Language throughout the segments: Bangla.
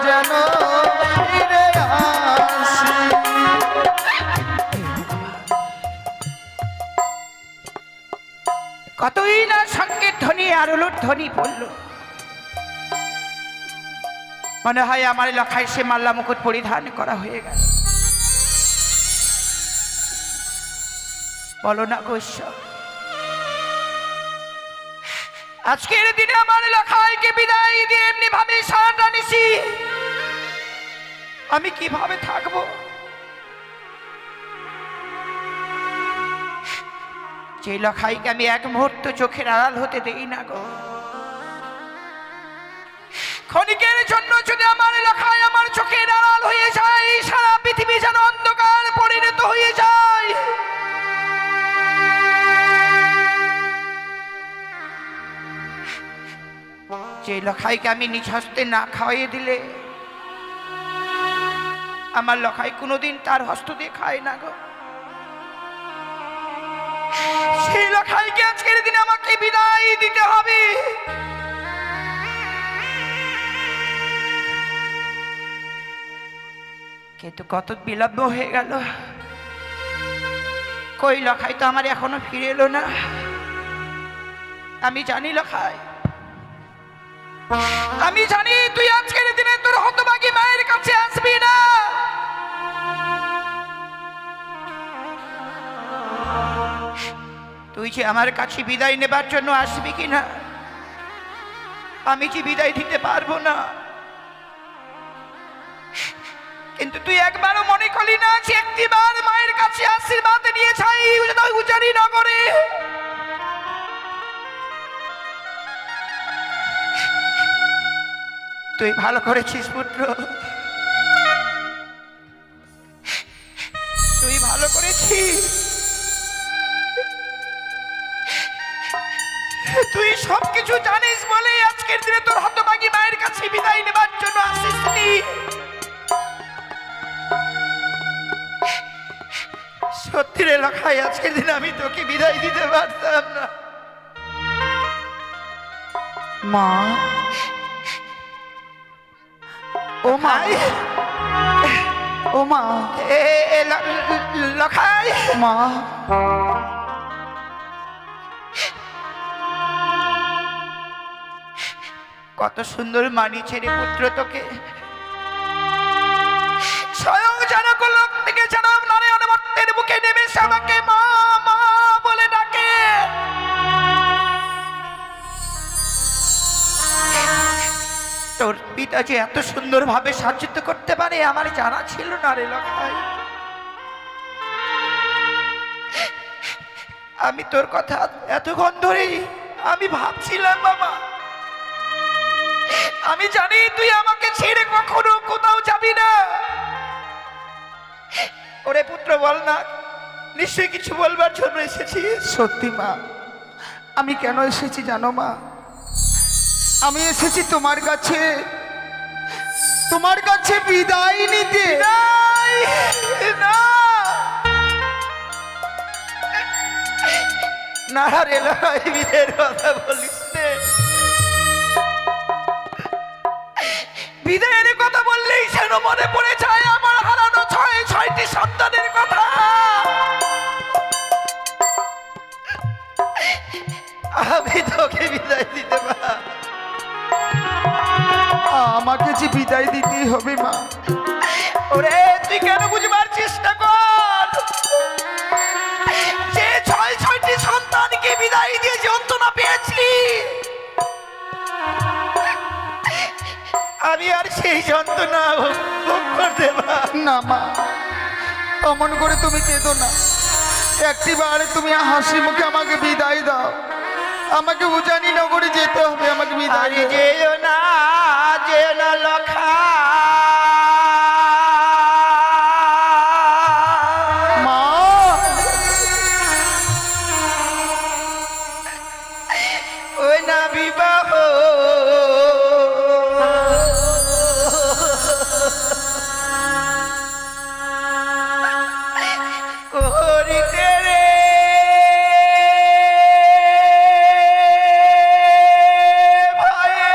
যেন ফিরে আসি। কতই না সঙ্গীত ধ্বনি আর উলুর ধ্বনি পড়ল, মনে হয় আমার লখায় সে মাল্লা মুকুট পরিধান করা হয়ে গেল। বলো না গোস্ব, আজকের দিনে আমার লখাইকে বিদায় দিয়ে এমনি ভাবে সারাটা নিশি আমি কিভাবে থাকবো? যে লখাইকে আমি এক মুহূর্ত চোখের আড়াল হতে দেই না গো, ক্ষণিকের জন্য যদি আমার লখাই আমার চোখের আড়াল হয়ে যায়, সারা পৃথিবী যেন অন্ধকার পরিণত হয়ে যায়। যে লখাইকে আমি নিজ হস্তে না খাওয়াইয়ে দিলে আমার লখাই কোনোদিন তার হস্ত দিয়ে খায় না গো। সেই লখাইকে আজকের দিনে আমাকে বিদায় দিতে হবে। কিন্তু কত বিলম্ব হয়ে গেল, কই লখাই তো আমার এখনো ফিরে এলো না। আমি জানি লখাই, আমি জানি তুই আজকের দিনে তোর হতভাগী মায়ের কাছে আসবি না। তুই যে আমার কাছে বিদায় নেবার জন্য আসবি কিনা আমি কি বিদায় দিতে পারবো না। কিন্তু তুই একবারও মনে করলি না যে একটিবার মায়ের কাছে আশীর্বাদ নিয়ে যাই উজানি নগরে। তুই ভালো করেছিস পুত্র, তুই ভালো করেছিস। তুই সবকিছু জানিস বলে আজকের দিনে তোর হতভাগী মায়ের কাছে বিদায় নেবার জন্য আসিসনি। সত্যি রে লখাই, আজকের দিনে আমি তোকে বিদায় দিতে পারতাম না। মা, ও মা, ও মা, লখাই মা, কত সুন্দর মানিয়েছে রে পুত্র তোকে। স্বয়ং জনক লোক থেকে জনম নারায়ণ ভক্তের বুকে নেমে আমাকে মা মা বলে ডাকে। তোর পিতা যে এত সুন্দর ভাবে সাজ্জিত করতে পারে আমার জানা ছিল না রে লখাই। আমি তোর কথা এতক্ষণ ধরে আমি ভাবছিলাম বাবা, আমি জানি তুই আমাকে ছেড়ে কখনো কোথাও যাবি না। ওরে পুত্র বল না, নিশ্চয়ই কিছু বলবার জন্য এসেছিস। সত্যি মা, আমি কেন এসেছি জানো মা? আমি এসেছি তোমার কাছে, তোমার কাছে বিদায় নিতে। না না রে লখাই, বিয়ের কথা বলিস নে। বিদায়ের কথা বললেই যেন মনে পড়ে যায় আমার হারানো ছয়টি সন্তানের কথা। আমি তোকে বিদায় দিতে পারি, আমাকে যে বিদায় দিতেই হবে মা। ওরে তুই কেন বুঝবার চেষ্টা কর, যে ছয়টি সন্তানকে বিদায় দিয়ে যন্ত্রণা পেয়েছি আমি আর সেই যন্ত্রণা ভোগ করতে পারি না মা, অমন করে তুমি কেঁদো না। একটিবার তুমি হাসি মুখে আমাকে বিদায় দাও। আমাকে উজানি নগরে যেতে হবে, আমাকে বিদায় দাও। যেও না লখা মা, ওই না বিবাহ করিতে রে ভয়ে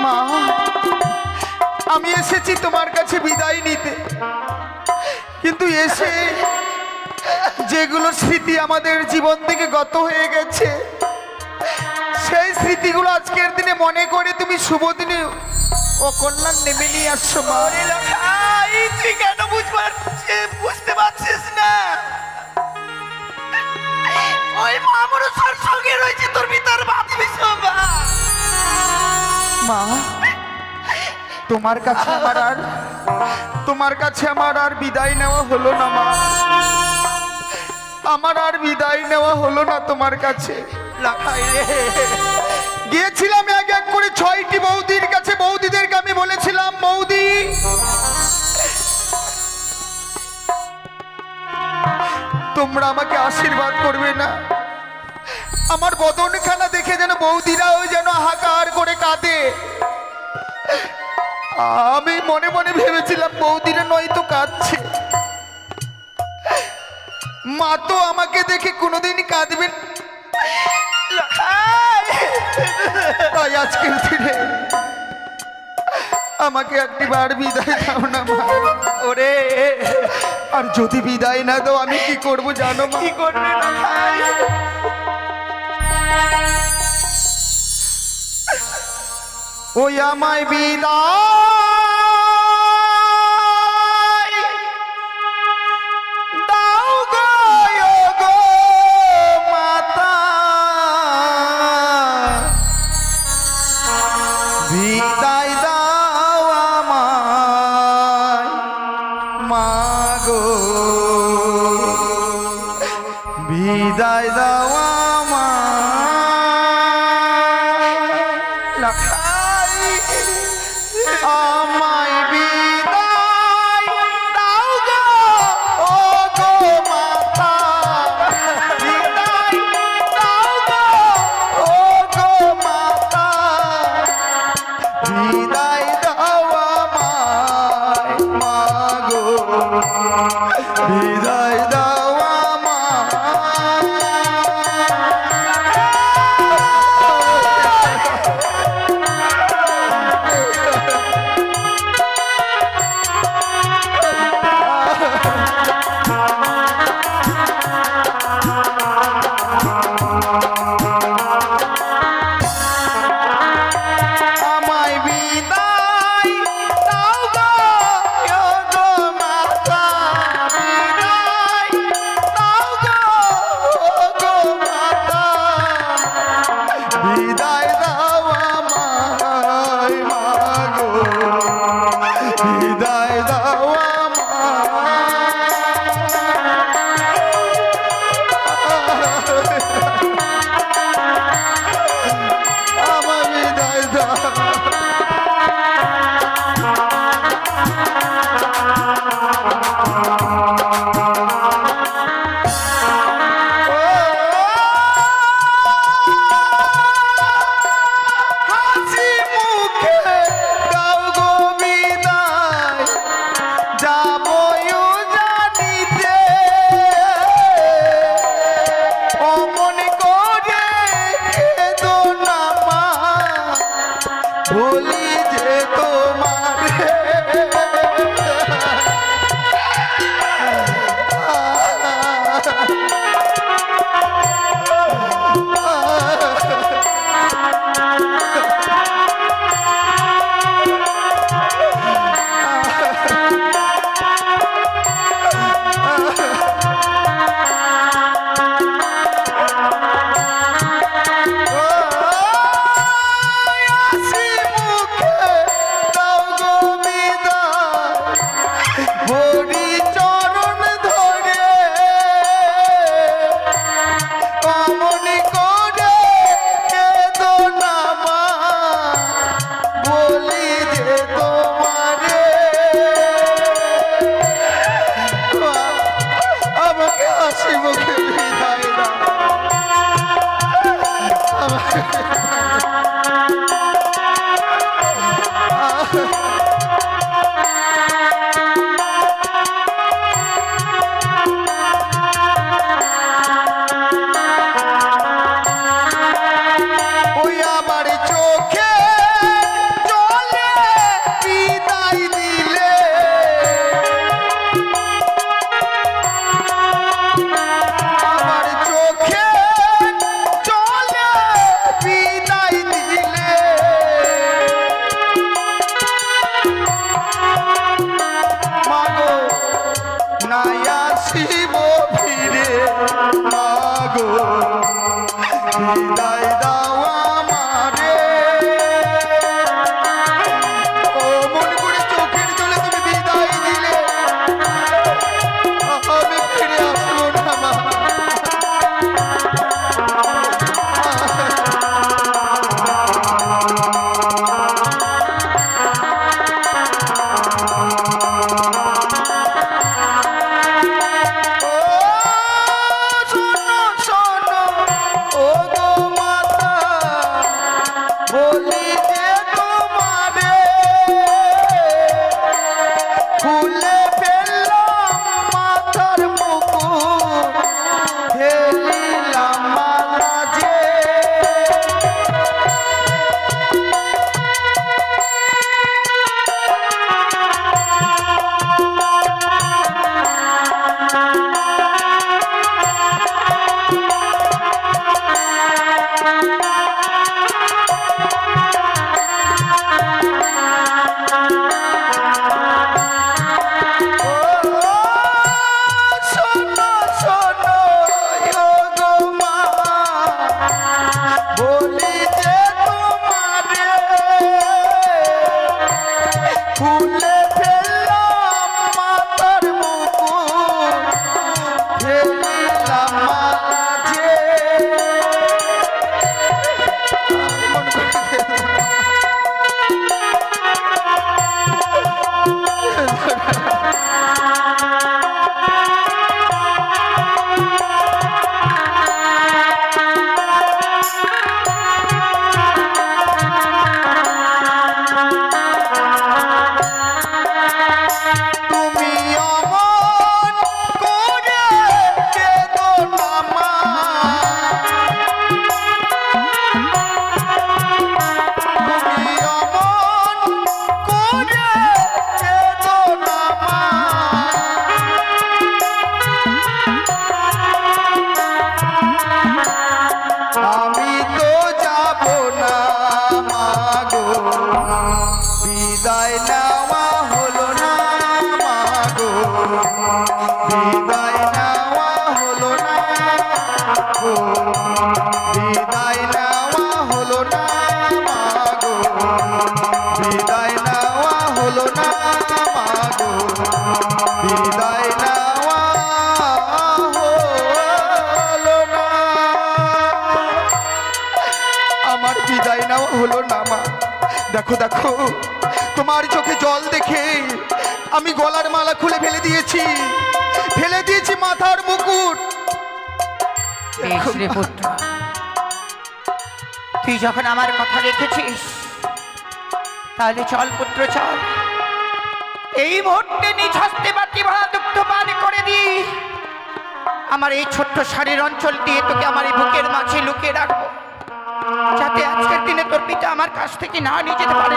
মা, আমি এসেছি তোমার কাছে বিদায় নিতে, কিন্তু এসে যেগুলো স্মৃতি আমাদের জীবন থেকে গত হয়ে গেছে সেই স্মৃতিগুলো আজকের দিনে মনে করে তুমি শুভ দিনে অকল্যাণ নেমে নিয়ে আসছো। মা, তুই কেন বুঝতে পারছিস না? ওই মামুরসার সঙ্গে রয়েছে তোর পিতার বান্ধবী শোভা। মা, তোমার কাছে আমার আর বিদায় নেওয়া হলো না। মা, আমার আর বিদায় নেওয়া হলো না তোমার কাছে। গিয়েছিলাম এক এক করে 6টি বৌদির কাছে। বৌদিদেরকে আমি বলেছিলাম, বৌদি তোমরা আমাকে আশীর্বাদ করবে না? আমার বদনখানা দেখে যেন বৌদিরাও যেন হাহাকার করে কাঁদে। আমি মনে মনে ভেবেছিলাম বৌদিরা নয়তো কাঁদছে, মা তো আমাকে দেখে কোনোদিন কাঁদবেন। তাই আজকের দিনে আমাকে একটিবার বিদায় দাও না মা। ওরে, আর যদি বিদায় না দাও আমি কি করবো জানো মা? কি করবে না ভাই? ওই আমায় বিদায় দাও গো মাতা, বিদায় দাও আমায় মা গো, বিদায় দাও আমায়, আমায় বিদায় দাও গো, ও গো মাতা, বিদায় দাও গো, ও গো মাতা, বিদায় দাও আমায় মাগো, বিদায় দাও বিদায় দাও আমারে, ও মন করে চোখের জলে তুমি বিদায় দিলে, আমি ফিরে আসবো না মা। শোনো শোনো ও গো মাতা, গো বিদায় নেওয়া হলো না মাগো বিদায় নেওয়া হলো না মাগো বিদায় নেওয়া হলো না আমার বিদায় নেওয়া হলো না মা দেখো দেখো তোমার চোখে জল দেখে আমি গলার মালা খুলে ফেলে দিয়েছি মাথার মুকুট বেশ রে পুত্র, তুই যখন আমার কথা রেখেছিস তাহলে চল পুত্র চল, এই মুহূর্তে নিজ হস্তে বাটি ভরা দুগ্ধ পান করে দি। আমার এই ছোট্ট শাড়ির অঞ্চল দিয়ে তোকে আমার এই বুকের মাঝে লুকিয়ে রাখবো, যাতে আজকের দিনে তোর পিতা আমার কাছ থেকে না নিয়ে যেতে পারে।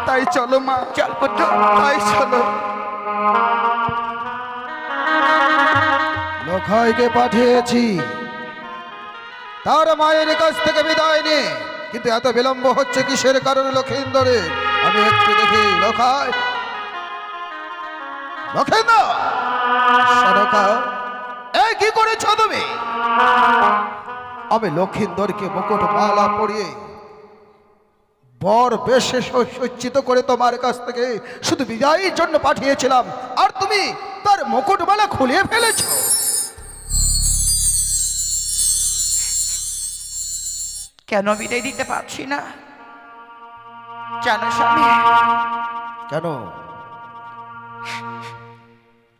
তাই চলো মা, চল পুত্র, তাই চলো। লখাইকে পাঠিয়েছি তার মায়ের কাছ থেকে বিদায় নিয়ে, কিন্তু এত বিলম্ব হচ্ছে কিসের কারণে লক্ষিন্দরে? আমি একটু দেখি। লখাই, লক্ষিন্দর, সরকার এই কি করেছ তুমি? আমি লক্ষিন্দরকে মুকুট মালা পরিয়ে বর বেশে সজ্জিত করে তোমার কাছ থেকে শুধু বিদায়ের জন্য পাঠিয়েছিলাম, আর তুমি তার মুকুট মালা খুলিয়ে ফেলেছ। কেন বিদায় দিতে পারছি না জানো স্বামী? কেন?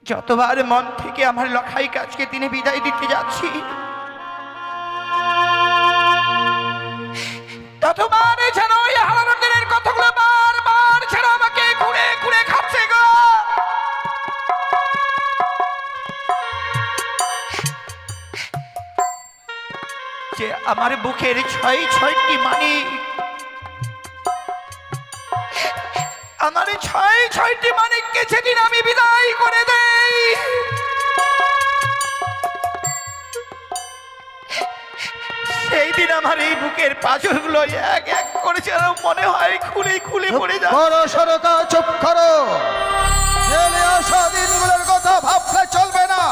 যতবার মন থেকে আমার লখাই কাজকে দিনে বিদায় দিতে যাচ্ছি, ততবার যেন ওই হারানোর কথাগুলো বারবার যেন আমাকে ঘুরে ঘুরে খাচ্ছে গো। যে আমার বুকের ছয়টি মানিক, আমার ছয়টি মানিককে যেদিন আমি বিদায় করে দেই, সেই দিন আমার এই বুকের পাঁজরগুলো এক এক করে যেন মনে হয় খুলে খুলে পড়ে যায়। বড় সরকার চুপ করো, জেলে আসা দিনগুলোর কথা ভাবলে চলবে না।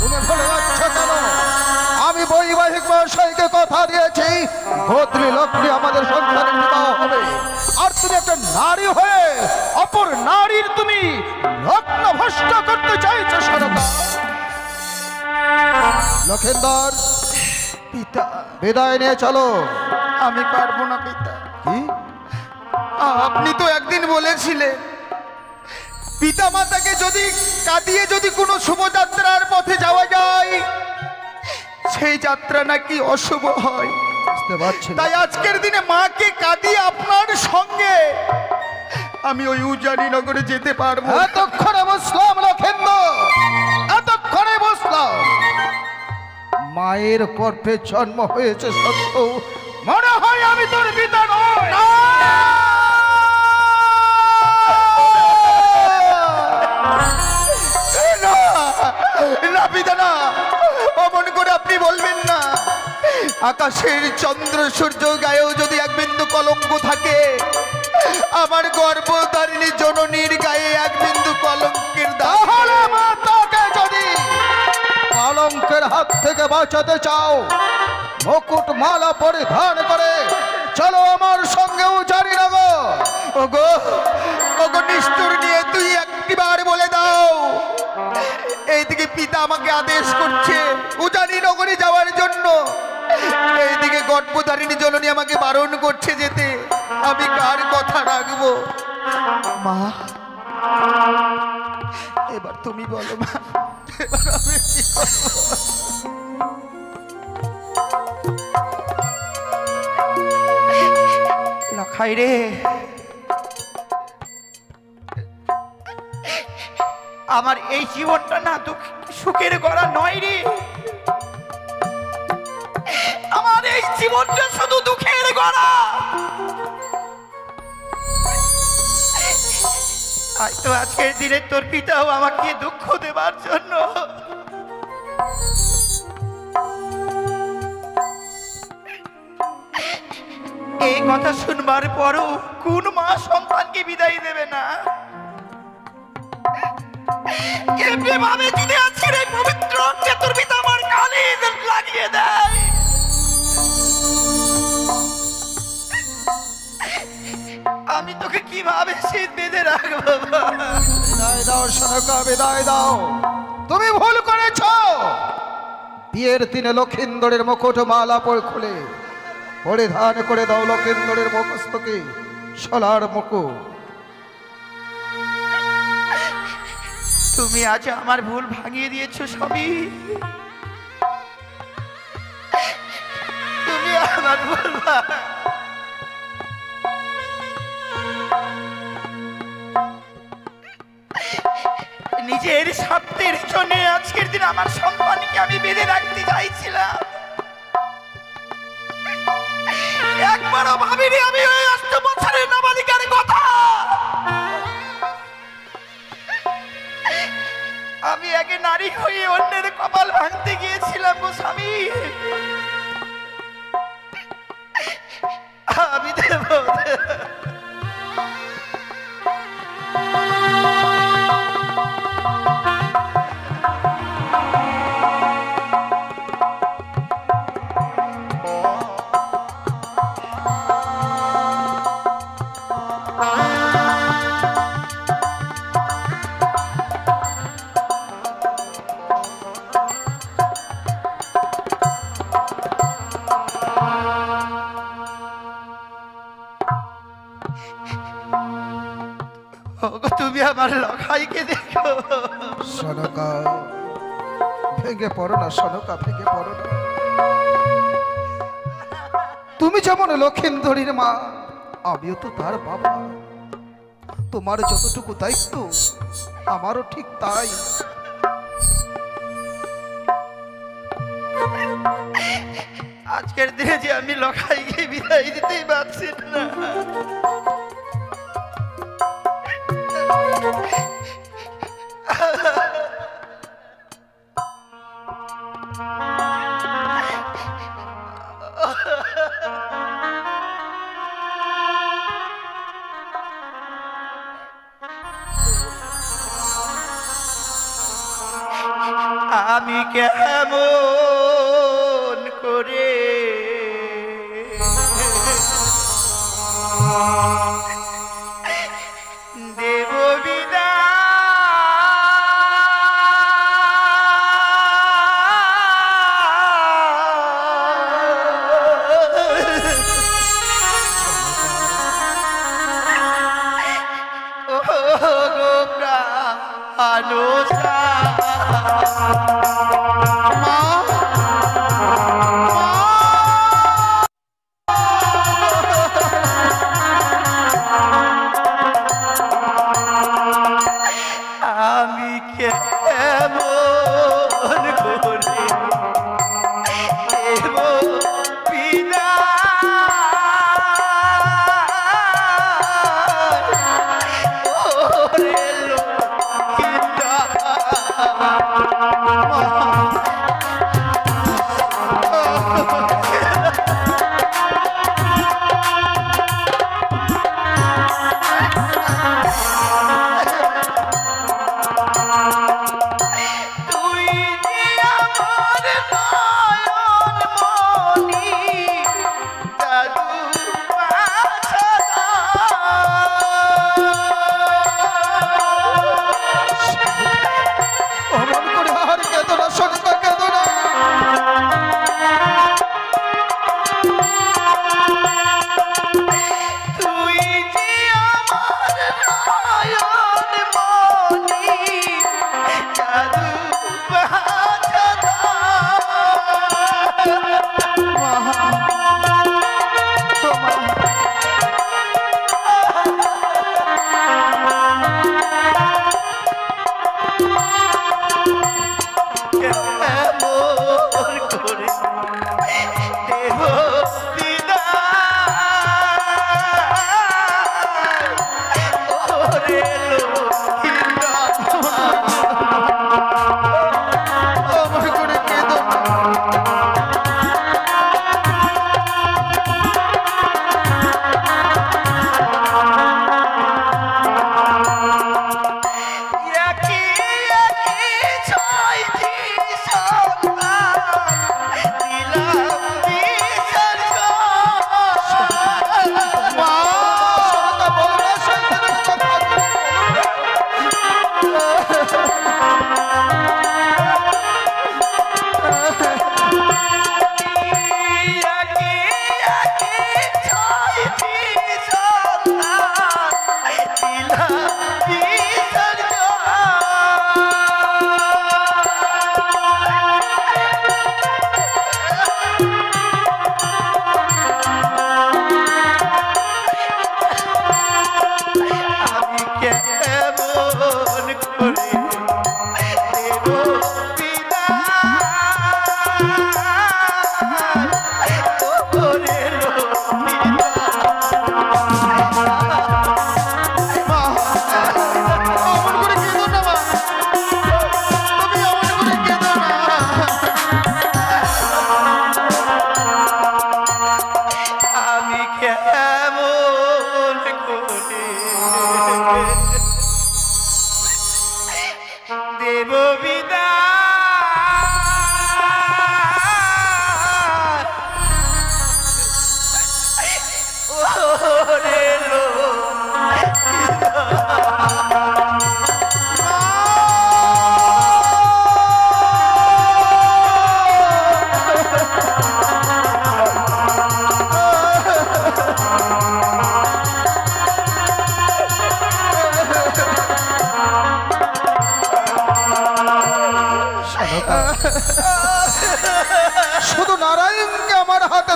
তুমি ভুলে যাচ্ছ কেন? আমি বৈবাহিক মহাশয়কে কথা দিয়েছি ভদ্রী লক্ষ্মী আমাদের সন্তানের বিবাহ হবে, আর তুমি একটা নারী হয়ে অপর নারীর তুমি লগ্ন ভ্রষ্ট করতে চাইছো সরকার। লক্ষিন্দর, পিতা, বিদায় নিয়ে চলো। আমি পারবো না পিতা। কি? আপনি তো একদিন বলেছিলেন পিতা মাতাকে যদি কাঁদিয়ে যদি কোনো শুভযাত্রার পথে যাওয়া যায়, সেই যাত্রা নাকি অশুভ হয়। বুঝতে পারছি না। তাই আজকের দিনে মাকে কাঁদিয়ে আপনার সঙ্গে আমি ওই উজানি নগরে যেতে পারবো। এতক্ষণে বুঝলাম লক্ষিন্দর, এতক্ষণে বুঝলাম মায়ের গর্ভে জন্ম হয়েছে সত্য, মনে হয় আমি তোর পিতা নই। না পিতা না, অমন করে আপনি বলবেন না। আকাশের চন্দ্র সূর্য গায়েও যদি এক বিন্দু কলঙ্ক থাকে, আমার গর্ভধারিণী জননীর গায়ে এক বিন্দু কলঙ্কের দাগ। তাহলে মা তোকে যদি কলঙ্কের হাত থেকে বাঁচাতে চাও, মুকুট মালা পরিধান করে চলো আমার সঙ্গে উজানি নগর। ওগো ওগো নিষ্ঠুর নিয়ে তুই একটিবার বলে দাও। এইদিকে পিতা আমাকে আদেশ করছে উজানি নগরে যাওয়ার জন্য, এইদিকে গর্ভধারিণী জননী আমাকে বারণ করছে যেতে। আমি কার কথা রাখবো? মা, এবার তুমি বলো মা, এবার আমি কি করবো? লখাই রে, আমার এই জীবনটা না সুখের গড়া নয় রে। আমার এই জীবনটা শুধু দুঃখের গড়া। হয়তো আজকের দিনে তোর পিতাও আমাকে দুঃখ দেবার জন্য এই কথা শুনবার পরও কোন মা সন্তানকে বিদায় দেবে না? কেমনে ভাবে যদি আজকের এই পবিত্র অঙ্গে তোর পিতা আমার কালি লাগিয়ে দেয়। কিভাবে শীত বেঁধে রাখবো? বিদায় দাও সনকা, বিদায় দাও। তুমি ভুল করেছ। বিয়ের দিনে লক্ষিন্দরের মুকুট মালা পরে খুলে পরিধান করে দাও লক্ষিন্দরের মস্তকে সোলার মুকুট। তুমি আজ আমার ভুল ভাঙিয়ে দিয়েছো স্বামী। তুমি আমার ভুল নিজের স্বার্থের জন্য আজকের দিন আমার সম্মানকে আমি বেঁধে রাখতে চাইছিলাম। একবারও ভাবিনি আমি ওই 8 বছরের নাবালিকার কথা। আমি আগে নারী হয়ে অন্যের কপাল ভাঙতে গিয়েছিলাম গো স্বামী। আমি দেব তুমি আমার লখাইকে দেখো। সনকা ভেঙে পড়ো না, সনকা ভেঙে পড়ো না। তুমি যেমন লক্ষিন্দরীর মা, আমিও তো তার বাবা। তোমার যতটুকু দায়িত্ব আমারও ঠিক তাই। আজকের দিনে যে আমি লখাইকে বিদায় দিতেই পারছি না। আমি কেমন করে দেব বিদায়। ও গো প্রাণোসা আমি কেমন করে দেব বিদায়। ওরে লোকিন্দা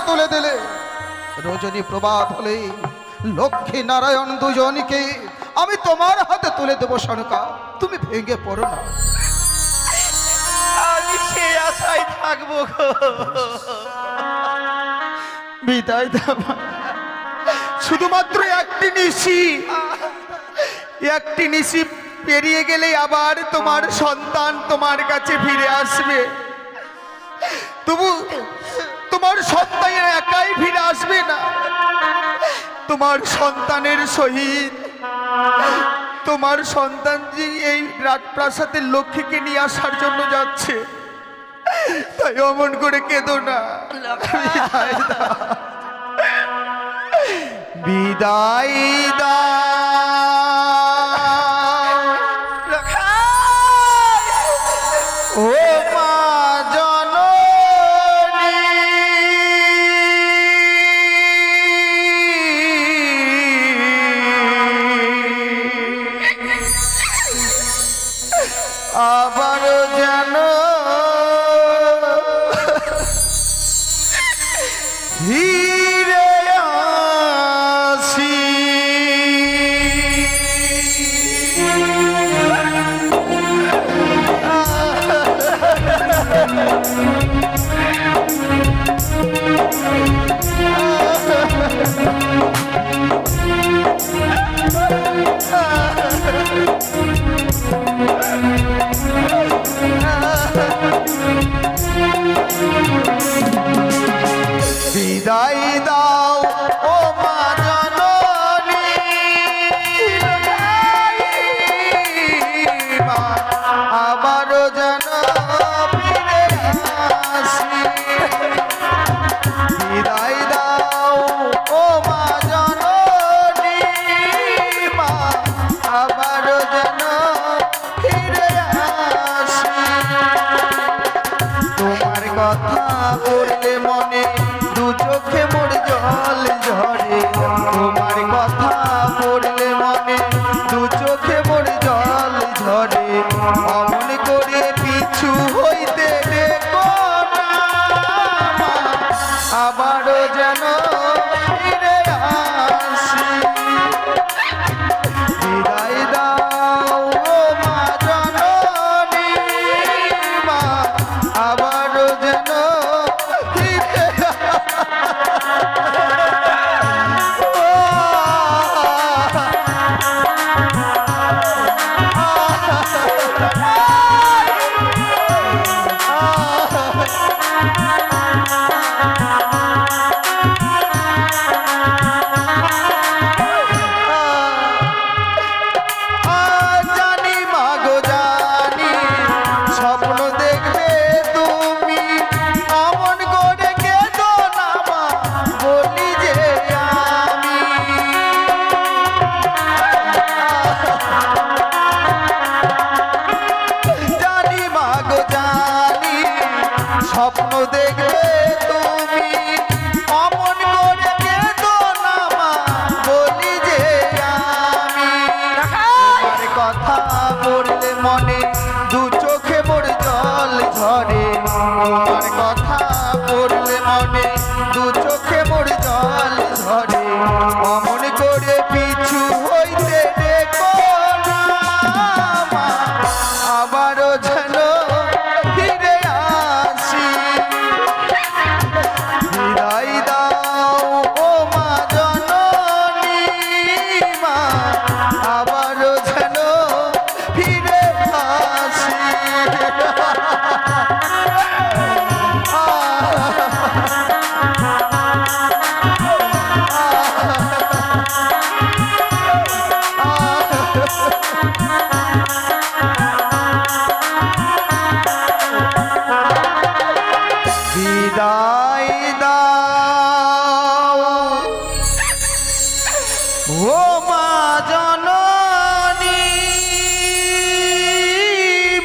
তুলে দিলে। রজনী প্রভাত হলে লক্ষ্মী নারায়ণ দুজনকে আমি তোমার হাতে তুলে দেবো সনকা, তুমি ভেঙে পড়ো না। আমি সে আশায় থাকবো গো। বিদায় দাও। শুধুমাত্র একটি নিশি পেরিয়ে গেলে আবার তোমার সন্তান তোমার কাছে ফিরে আসবে। তবু তোমার সন্তান একাই ফিরে আসবে না, তোমার সন্তানের সহিত তোমার সন্তান যে এই রাজপ্রাসাদের লক্ষ্মীকে নিয়ে আসার জন্য যাচ্ছে। তাই অমন করে কেঁদো না। বিদায় দাও ও মা জননী, আবার যেন ফিরে আসি। বিদায় দাও ও মা জননী, মা আবারও যেন ফিরে আসি। বিদায় দাও ও মা জননী, মা আবারও যেন ফিরে আসি। তোমার কথা বললে মনে দু চোখে মোর জল ঝরে, তোমার কথা পড়লে মনে দু চোখে মোর জল ঝরে। অমন করে পিছু হইতে দেখো না, আবারও যেন ফিরে আসি। বিদায় দাও ও মা জননী, মা আবারও যেন ফিরে জানি মাগো জানি স্বপ্ন দেখবে তুমি, অমন করে কেঁদো না মা বলি যে আমি। জানি মাগো জানি স্বপ্ন দেখবে তুমি, অমন করে কেঁদো না মা বলি যে আমি। তোমার কথা পড়লে মনে দু চোখে মোর জল ঝরে, তোমার কথা পড়লে মনে দু চোখে মোর জল ঝরে। অমন করে পিছু হইতে দেখো না, মা আবারও যেন ফিরে আসি। বিদায় দাও ও মা জননী, মা আবারও যেন ফিরে আসি। বিদায় দাও ও মা জননী,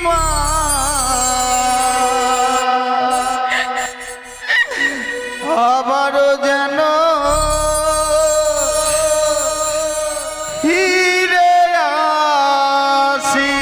মা আবারও যেন ফিরে আসি।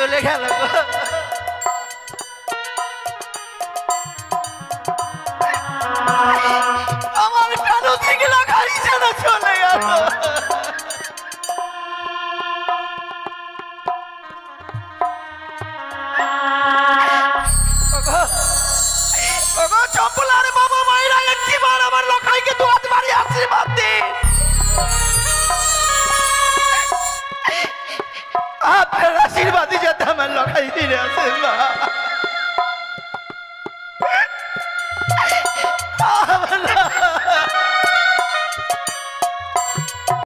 চলে গেল গো। আমার কেন থেকে লাগাই যেন চলে গেল। চম্পলার বাবা মায়েরা একটিবার আমার লখাইকে দুয়াত বাড়ি আশীর্বাদ দে। আপনার আশীর্বাদই যাতে আমার লখাই ফিরে আসে মা।